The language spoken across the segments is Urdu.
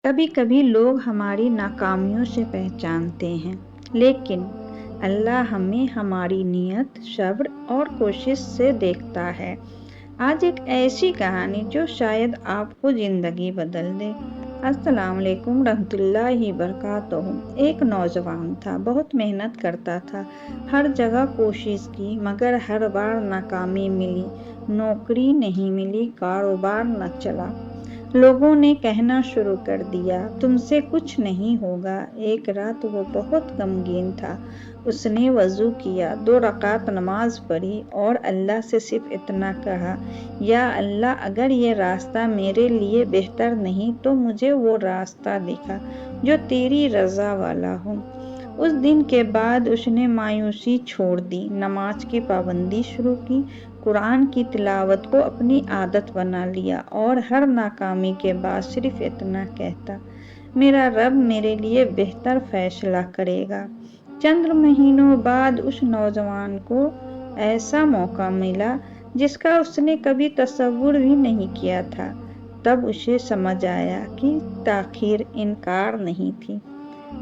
کبھی کبھی لوگ ہماری ناکامیوں سے پہچانتے ہیں، لیکن اللہ ہمیں ہماری نیت، صبر اور کوشش سے دیکھتا ہے۔ آج ایک ایسی کہانی جو شاید آپ کو زندگی بدل دے۔ السلام علیکم رحمۃ اللہ وبرکاتہ۔ ایک نوجوان تھا، بہت محنت کرتا تھا، ہر جگہ کوشش کی، مگر ہر بار ناکامی ملی۔ نوکری نہیں ملی، کاروبار نہ چلا، لوگوں نے کہنا شروع کر دیا تم سے کچھ نہیں ہوگا۔ ایک رات وہ بہت غمگین تھا۔ اس نے وضو کیا، 2 رکعت نماز پڑھی اور اللہ سے صرف اتنا کہا، یا اللہ، اگر یہ راستہ میرے لیے بہتر نہیں تو مجھے وہ راستہ دکھا جو تیری رضا والا ہو۔ اس دن کے بعد اس نے مایوسی چھوڑ دی، نماز کی پابندی شروع کی، قرآن کی تلاوت کو اپنی عادت بنا لیا اور ہر ناکامی کے بعد صرف اتنا کہتا، میرا رب میرے لیے بہتر فیصلہ کرے گا۔ چند مہینوں بعد اس نوجوان کو ایسا موقع ملا جس کا اس نے کبھی تصور بھی نہیں کیا تھا۔ تب اسے سمجھ آیا کہ تاخیر انکار نہیں تھی،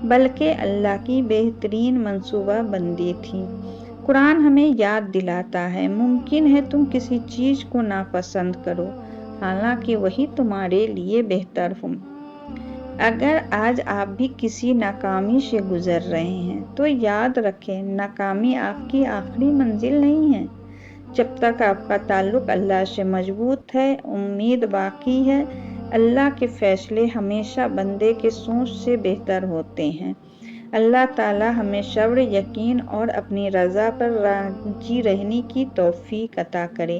بلکہ اللہ کی بہترین منصوبہ بندی تھی۔ قرآن ہمیں یاد دلاتا ہے، ممکن ہے تم کسی چیز کو ناپسند کرو، حالانکہ وہی تمہارے لیے بہتر ہو۔ اگر آج آپ بھی کسی ناکامی سے گزر رہے ہیں تو یاد رکھیں، ناکامی آپ کی آخری منزل نہیں ہے۔ جب تک آپ کا تعلق اللہ سے مضبوط ہے، امید باقی ہے۔ اللہ کے فیصلے ہمیشہ بندے کے سوچ سے بہتر ہوتے ہیں۔ اللہ تعالیٰ ہمیں صبر، یقین اور اپنی رضا پر راضی رہنے کی توفیق عطا کرے۔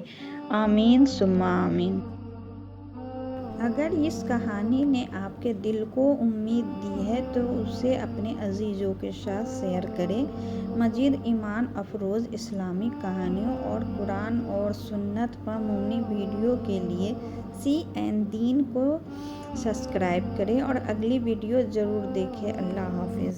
آمین ثم آمین۔ اگر اس کہانی نے آپ کے دل کو امید دی ہے تو اسے اپنے عزیزوں کے ساتھ شیئر کریں۔ مزید ایمان افروز اسلامی کہانیوں اور قرآن اور سنت پر مبنی ویڈیو کے لیے CN دین کو سبسکرائب کریں اور اگلی ویڈیو ضرور دیکھیں۔ اللہ حافظ۔